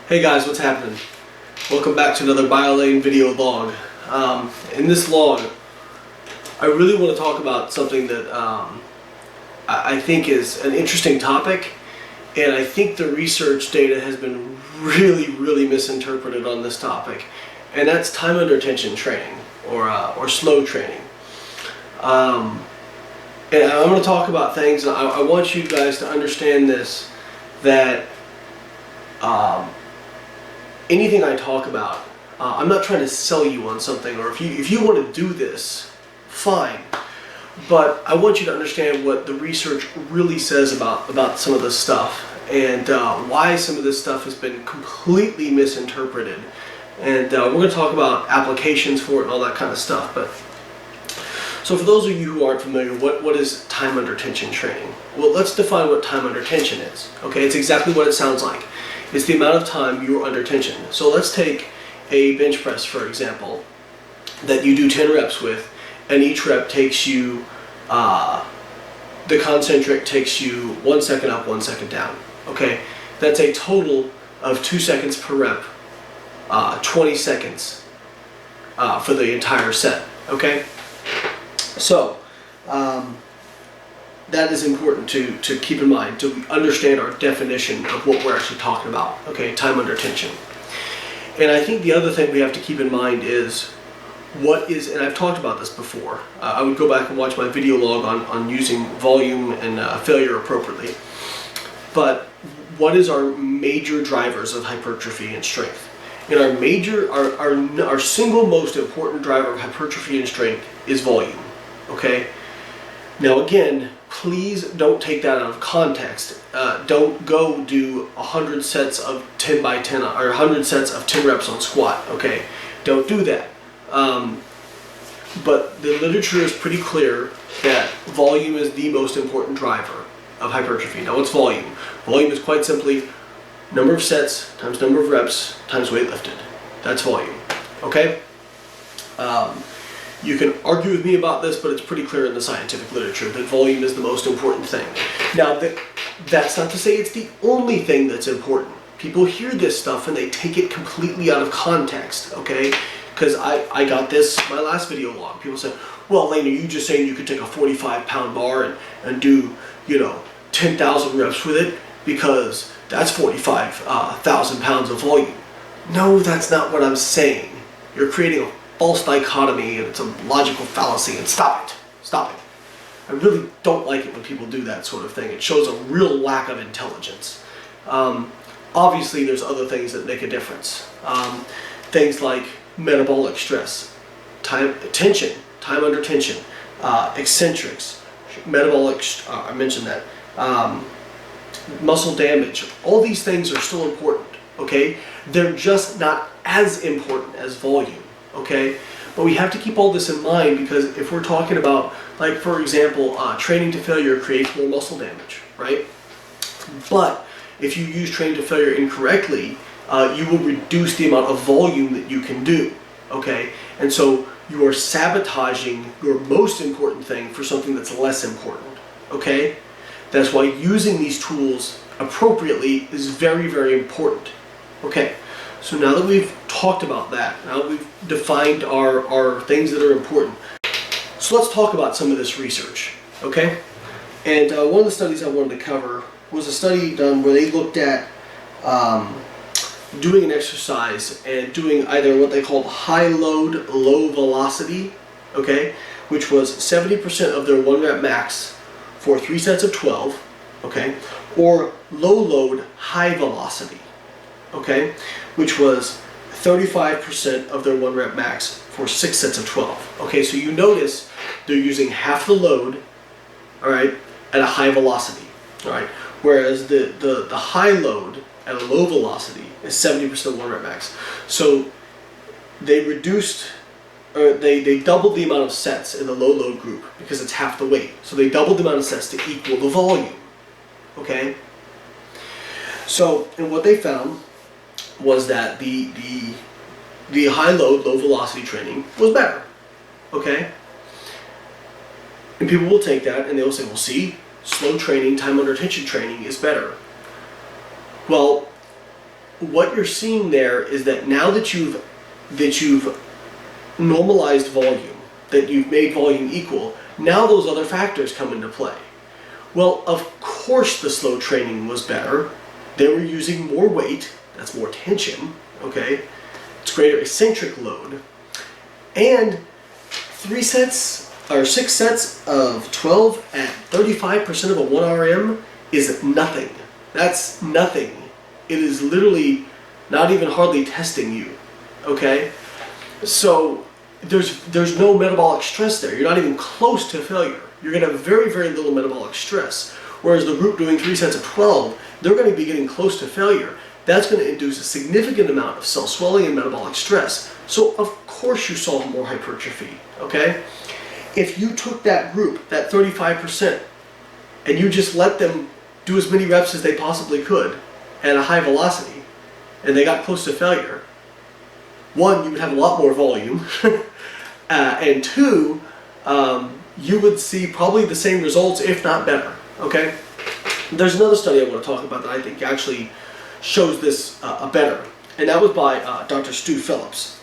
Hey guys, what's happening? Welcome back to another BioLayne video log. In this log, I really want to talk about something that I think is an interesting topic, and I think the research data has been really misinterpreted on this topic, and that's time under tension training, or slow training. And I'm going to talk about things, and I want you guys to understand this, that anything I talk about, I'm not trying to sell you on something, or if you want to do this, fine. But I want you to understand what the research really says about some of this stuff, and why some of this stuff has been completely misinterpreted. And we're going to talk about applications for it and all that kind of stuff. But so for those of you who aren't familiar, what is time under tension training? Well, let's define what time under tension is. Okay, it's exactly what it sounds like. It's the amount of time you're under tension. So let's take a bench press, for example, that you do 10 reps with, and each rep takes you, the concentric takes you 1 second up, 1 second down. Okay, that's a total of 2 seconds per rep, 20 seconds for the entire set. Okay, so that is important to keep in mind, to understand our definition of what we're actually talking about. Okay, time under tension. And I think the other thing we have to keep in mind is what is, and I've talked about this before, I would go back and watch my video log on using volume and failure appropriately, but what is our major drivers of hypertrophy and strength? And our single most important driver of hypertrophy and strength is volume. Okay, now again, please don't take that out of context. Don't go do 100 sets of 10 by 10 or 100 sets of 10 reps on squat. Okay, don't do that. But the literature is pretty clear that volume is the most important driver of hypertrophy. Now, what's volume? Volume is quite simply number of sets times number of reps times weight lifted. That's volume. Okay. You can argue with me about this, but it's pretty clear in the scientific literature that volume is the most important thing. Now, that's not to say it's the only thing that's important. People hear this stuff and they take it completely out of context, okay? Because I got this my last video log. People said, well, Lane, are you just saying you could take a 45-pound bar and do, 10,000 reps with it because that's 45,000 pounds of volume? No, that's not what I'm saying. You're creating a false dichotomy, and it's a logical fallacy, and stop it. I really don't like it when people do that sort of thing. It shows a real lack of intelligence. Obviously there's other things that make a difference. Things like metabolic stress, time under tension, eccentrics, metabolic, I mentioned that, muscle damage. All these things are still important, okay? They're just not as important as volume. Okay, but we have to keep all this in mind, because if we're talking about, like, for example, training to failure creates more muscle damage, right? But if you use training to failure incorrectly, you will reduce the amount of volume that you can do, okay? And so you are sabotaging your most important thing for something that's less important, okay? That's why using these tools appropriately is very important, okay? So now that we've talked about that, now that we've defined our things that are important, so let's talk about some of this research, okay? And one of the studies I wanted to cover was a study done where they looked at doing an exercise and doing either what they called high load, low velocity, okay, which was 70% of their 1 rep max for 3 sets of 12, okay, or low load, high velocity, okay, which was 35% of their 1 rep max for 6 sets of 12. Okay, so you notice they're using half the load, all right, at a high velocity, all right, whereas the high load at a low velocity is 70% of 1 rep max. So they reduced, or they doubled the amount of sets in the low load group because it's half the weight. So they doubled the amount of sets to equal the volume, okay? So, and what they found was that the high load, low velocity training was better, okay? And people will take that and they'll say, well, see, slow training, time under tension training is better. Well, what you're seeing there is that now that you've normalized volume, that you've made volume equal, now those other factors come into play. Well, of course the slow training was better. They were using more weight, that's more tension, okay? It's greater eccentric load. And 6 sets of 12 at 35% of a 1 RM is nothing. That's nothing. It is literally not even hardly testing you, okay? So there's no metabolic stress there. You're not even close to failure. You're going to have very, very little metabolic stress. Whereas the group doing 3 sets of 12, they're going to be getting close to failure. That's going to induce a significant amount of cell swelling and metabolic stress. So of course you saw more hypertrophy, okay? If you took that group, that 35%, and you just let them do as many reps as they possibly could at a high velocity, and they got close to failure, one, you would have a lot more volume, and two, you would see probably the same results, if not better, okay? There's another study I want to talk about that I think actually shows this better, and that was by Dr. Stu Phillips.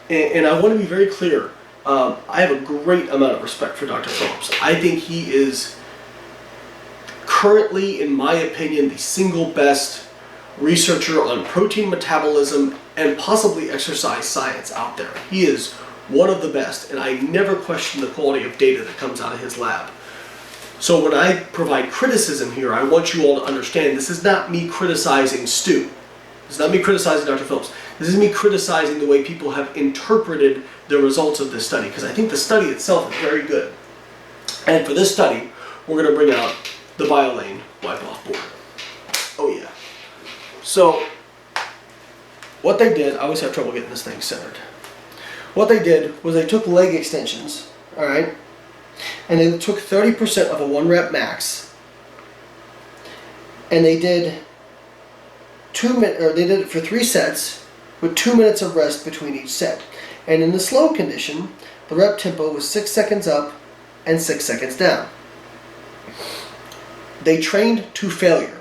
And I want to be very clear, I have a great amount of respect for Dr. Phillips. I think he is currently, in my opinion, the single best researcher on protein metabolism and possibly exercise science out there. He is one of the best, and I never question the quality of data that comes out of his lab. So when I provide criticism here, I want you all to understand this is not me criticizing Stu. This is not me criticizing Dr. Phillips. This is me criticizing the way people have interpreted the results of this study, because I think the study itself is very good. And for this study, we're going to bring out the BioLayne wipe-off board. Oh yeah. So what they did, I always have trouble getting this thing centered. What they did was they took leg extensions, all right, and they took 30% of a 1 rep max, and they did they did it for 3 sets with 2 minutes of rest between each set. And in the slow condition, the rep tempo was 6 seconds up and 6 seconds down. They trained to failure.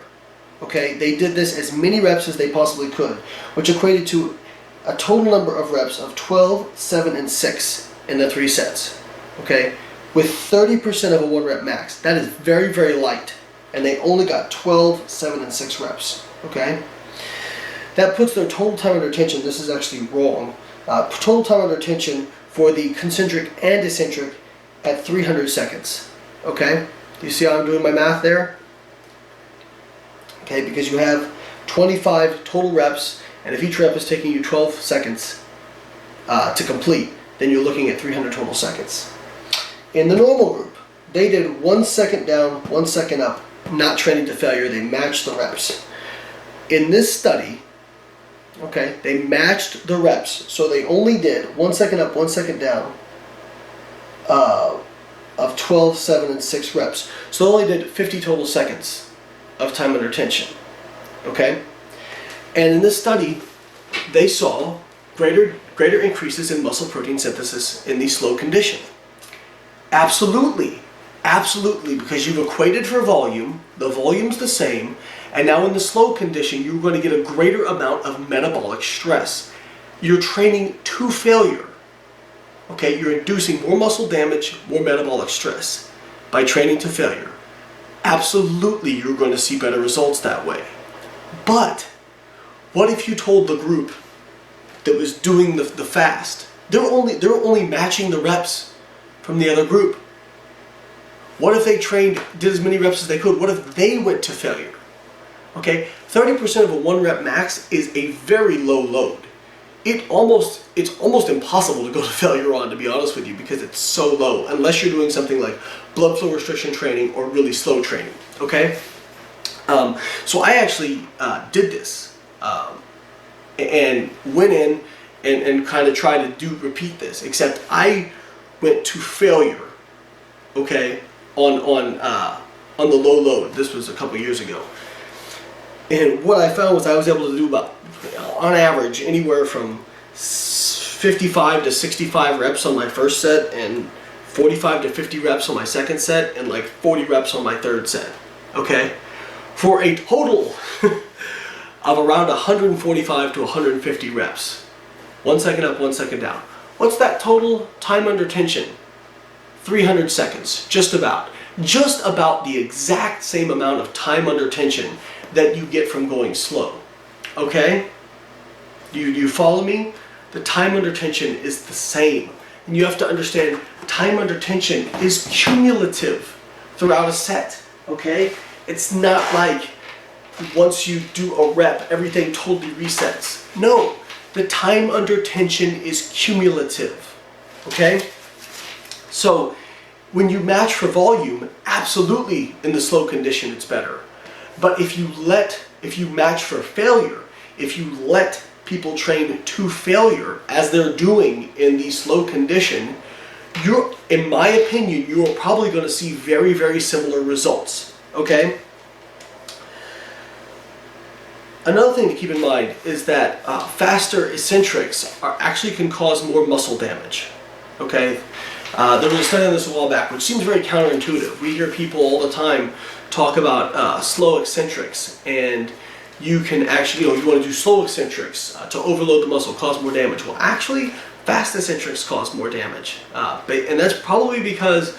Okay, they did this as many reps as they possibly could, which equated to a total number of reps of 12, 7, and 6 in the 3 sets. Okay, with 30% of a 1 rep max. That is very, very light. And they only got 12, 7, and 6 reps. Okay, that puts their total time under tension, this is actually wrong, total time under tension for the concentric and eccentric at 300 seconds. Okay, do you see how I'm doing my math there? Okay, because you have 25 total reps, and if each rep is taking you 12 seconds to complete, then you're looking at 300 total seconds. In the normal group, they did 1 second down, 1 second up, not training to failure. They matched the reps. In this study, okay, they matched the reps, so they only did 1 second up, 1 second down of 12, 7, and 6 reps. So they only did 50 total seconds of time under tension. Okay? And in this study, they saw greater increases in muscle protein synthesis in the slow condition. Absolutely. Absolutely, because you've equated for volume, the volume's the same, and now in the slow condition, you're going to get a greater amount of metabolic stress. You're training to failure. Okay, you're inducing more muscle damage, more metabolic stress by training to failure. Absolutely, you're going to see better results that way. But what if you told the group that was doing the fast, they're only matching the reps from the other group? What if they did as many reps as they could? What if they went to failure? Okay, 30% of a 1 rep max is a very low load. It's almost impossible to go to failure on, to be honest with you, because it's so low, unless you're doing something like blood flow restriction training or really slow training, okay? So I actually did this and went in and kind of tried to repeat this, except I went to failure, okay, on the low load. This was a couple years ago. And what I found was I was able to do about, on average, anywhere from 55 to 65 reps on my first set, and 45 to 50 reps on my second set, and like 40 reps on my third set. Okay? For a total of around 145 to 150 reps. 1 second up, 1 second down. What's that total time under tension? 300 seconds, just about. Just about the exact same amount of time under tension that you get from going slow. Okay? You follow me? The time under tension is the same. And you have to understand, time under tension is cumulative throughout a set. Okay? It's not like once you do a rep, everything totally resets. No, the time under tension is cumulative. Okay? So, when you match for volume, absolutely in the slow condition it's better. But if you match for failure, if you let people train to failure as they're doing in the slow condition, in my opinion, you are probably going to see very, very similar results. Okay? Another thing to keep in mind is that faster eccentrics actually can cause more muscle damage. Okay? There was a study on this a while back, which seems very counterintuitive. We hear people all the time talk about slow eccentrics, and you can actually, you want to do slow eccentrics to overload the muscle, cause more damage. Well, actually, fast eccentrics cause more damage. And that's probably because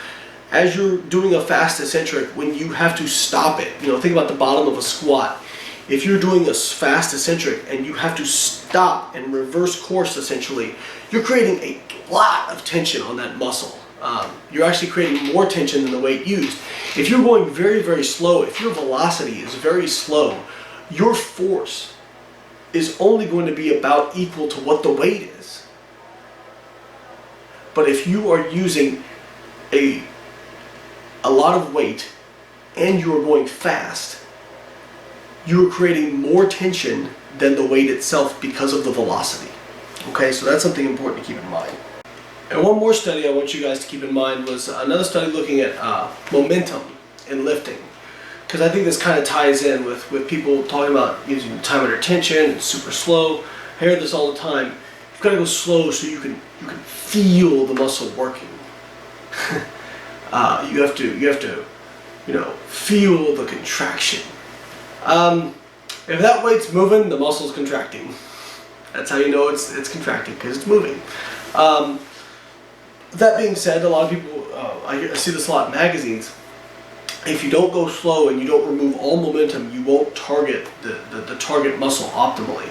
as you're doing a fast eccentric, when you have to stop it, think about the bottom of a squat. If you're doing a fast eccentric and you have to stop and reverse course essentially, you're creating a lot of tension on that muscle. You're actually creating more tension than the weight used. If you're going very, very slow, if your velocity is very slow, your force is only going to be about equal to what the weight is. But if you are using a lot of weight and you are going fast, you are creating more tension than the weight itself because of the velocity. Okay, so that's something important to keep in mind. And one more study I want you guys to keep in mind was another study looking at momentum in lifting. Because I think this kind of ties in with people talking about using time under tension and super slow. I hear this all the time. You've got to go slow so you can feel the muscle working. You have to feel the contraction. If that weight's moving, the muscle's contracting. That's how you know it's contracting, because it's moving. That being said, a lot of people, I see this a lot in magazines. If you don't go slow and you don't remove all momentum, you won't target the target muscle optimally.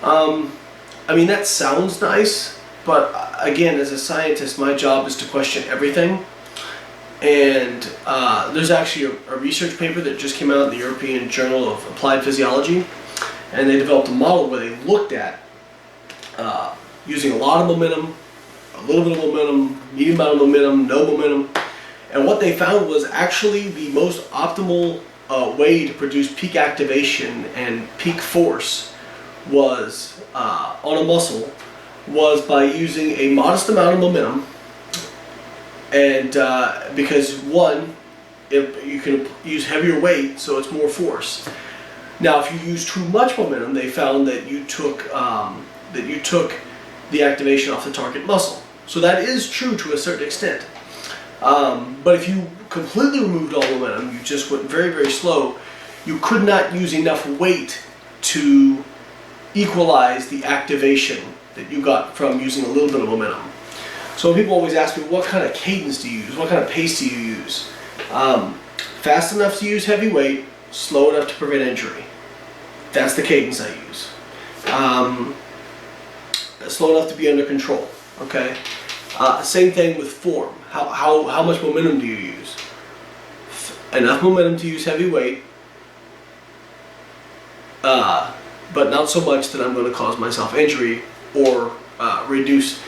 I mean, that sounds nice, but again, as a scientist, my job is to question everything. And there's actually a research paper that just came out in the European Journal of Applied Physiology, and they developed a model where they looked at using a lot of momentum, a little bit of momentum, medium amount of momentum, no momentum, and what they found was actually the most optimal way to produce peak activation and peak force was on a muscle was by using a modest amount of momentum. And because one, if you can use heavier weight, so it's more force. Now, if you use too much momentum, they found that you took the activation off the target muscle. So that is true to a certain extent. But if you completely removed all momentum, you just went very, very slow, you could not use enough weight to equalize the activation that you got from using a little bit of momentum. So people always ask me, what kind of cadence do you use? What kind of pace do you use? Fast enough to use heavy weight, slow enough to prevent injury. That's the cadence I use. Slow enough to be under control. Okay. Same thing with form. How much momentum do you use? Enough momentum to use heavy weight, but not so much that I'm going to cause myself injury or reduce,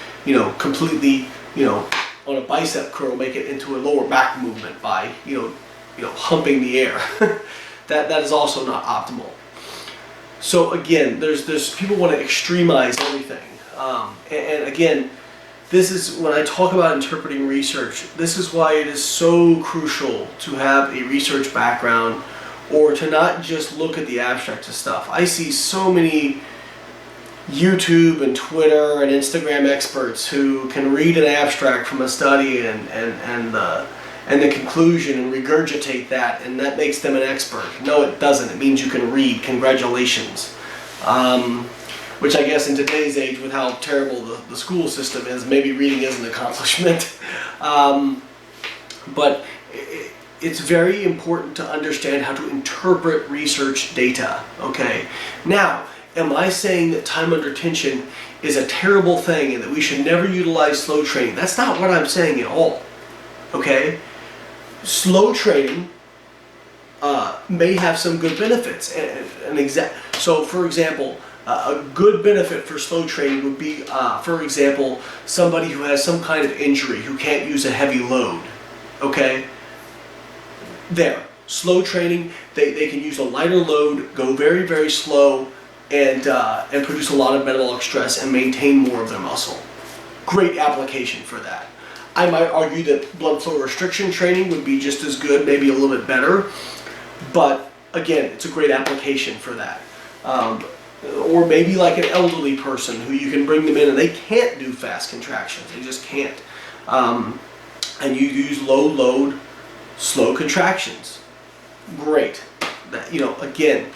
completely, on a bicep curl, make it into a lower back movement by, humping the air. that is also not optimal. So again, there's people want to extremize everything, and again, this is when I talk about interpreting research. This is why it is so crucial to have a research background, or to not just look at the abstract of stuff. I see so many YouTube and Twitter and Instagram experts who can read an abstract from a study and and the conclusion and regurgitate that, and that makes them an expert. No, it doesn't. It means you can read. Congratulations. Which I guess in today's age, with how terrible the school system is, maybe reading is an accomplishment. But it's very important to understand how to interpret research data, okay? Now, am I saying that time under tension is a terrible thing and that we should never utilize slow training? That's not what I'm saying at all, okay? Slow training may have some good benefits. So, for example, a good benefit for slow training would be, for example, somebody who has some kind of injury, who can't use a heavy load, okay? Slow training, they can use a lighter load, go very, very slow, and produce a lot of metabolic stress and maintain more of their muscle. Great application for that. I might argue that blood flow restriction training would be just as good, maybe a little bit better, but again, it's a great application for that. Or maybe like an elderly person who you can bring them in and they can't do fast contractions, they just can't. And you use low load, slow contractions. Great. Again,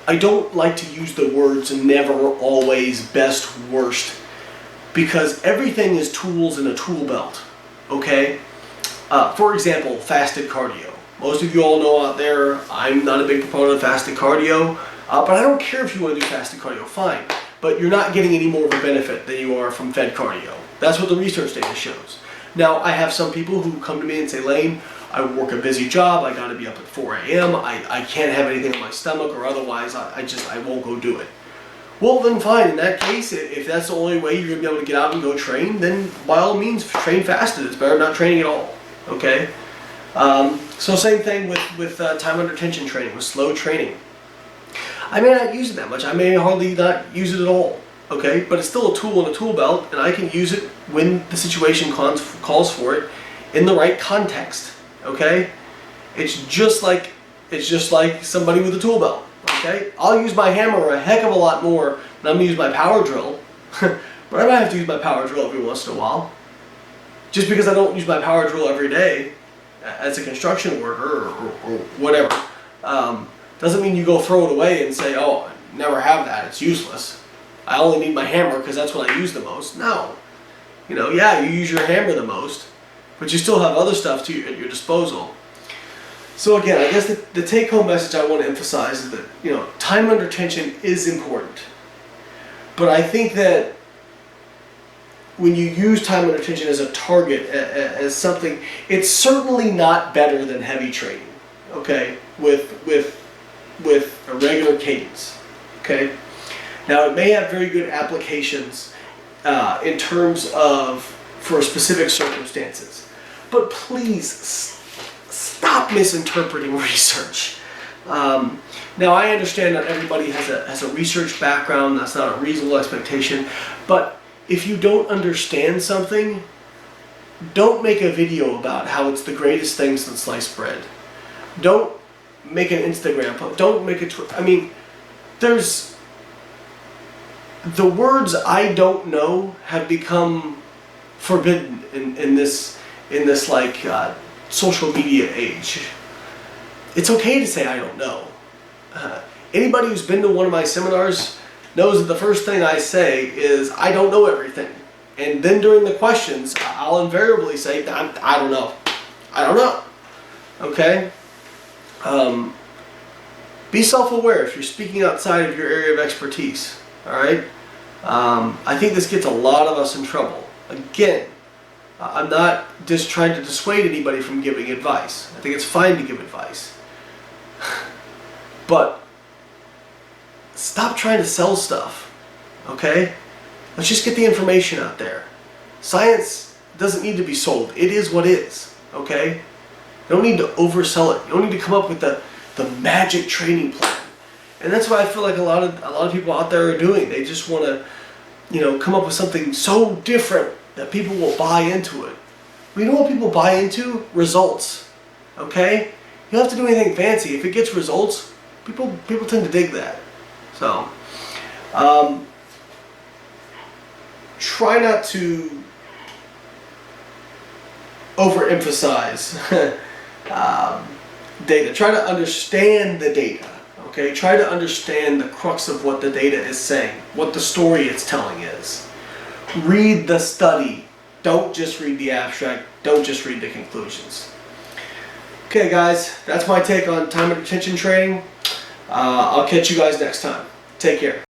I don't like to use the words never, always, best, worst, because everything is tools in a tool belt, okay? For example, fasted cardio. Most of you all know out there, I'm not a big proponent of fasted cardio, but I don't care if you want to do fasted cardio, fine. But you're not getting any more of a benefit than you are from fed cardio. That's what the research data shows. Now, I have some people who come to me and say, Lane, I work a busy job, I gotta be up at 4 a.m., I can't have anything in my stomach, or otherwise I won't go do it. Well, then fine, in that case, if that's the only way you're gonna be able to get out and go train, then by all means, train fasted. It's better than not training at all, okay? So same thing with time under tension training, with slow training. I may not use it that much, I may hardly not use it at all, okay? But it's still a tool in a tool belt, and I can use it when the situation calls for it in the right context, okay? It's just like somebody with a tool belt, okay? I'll use my hammer a heck of a lot more than I'm gonna use my power drill, but I might have to use my power drill every once in a while. Just because I don't use my power drill every day as a construction worker or whatever, doesn't mean you go throw it away and say, oh, never have that, it's useless. I only need my hammer because that's what I use the most. No. Yeah, you use your hammer the most, but you still have other stuff at your disposal. So again, I guess the take-home message I want to emphasize is that, time under tension is important. But I think that when you use time under tension as a target, as something, it's certainly not better than heavy training, okay, with a regular cadence, okay? Now, it may have very good applications in terms of for specific circumstances, but please stop misinterpreting research. Now, I understand that everybody has a research background. That's not a reasonable expectation, but if you don't understand something, don't make a video about how it's the greatest thing since sliced bread. Don't make an Instagram post. Don't make a Twitter. I mean, the words "I don't know" have become forbidden in this social media age. It's okay to say I don't know. Anybody who's been to one of my seminars knows that the first thing I say is I don't know everything, and then during the questions I'll invariably say I don't know. I don't know. Okay. Be self-aware if you're speaking outside of your area of expertise. All right. I think this gets a lot of us in trouble. Again, I'm not just trying to dissuade anybody from giving advice. I think it's fine to give advice. But stop trying to sell stuff, okay? Let's just get the information out there. Science doesn't need to be sold. It is what is, okay? You don't need to oversell it. You don't need to come up with the magic training plan. And that's what I feel like a lot of people out there are doing. They just want to, come up with something so different that people will buy into it. Well, you know what people buy into? Results. Okay? You don't have to do anything fancy. If it gets results, people tend to dig that. So, try not to overemphasize data. Try to understand the data. Okay, try to understand the crux of what the data is saying, what the story it's telling is. Read the study. Don't just read the abstract. Don't just read the conclusions. Okay, guys, that's my take on time and attention training. I'll catch you guys next time. Take care.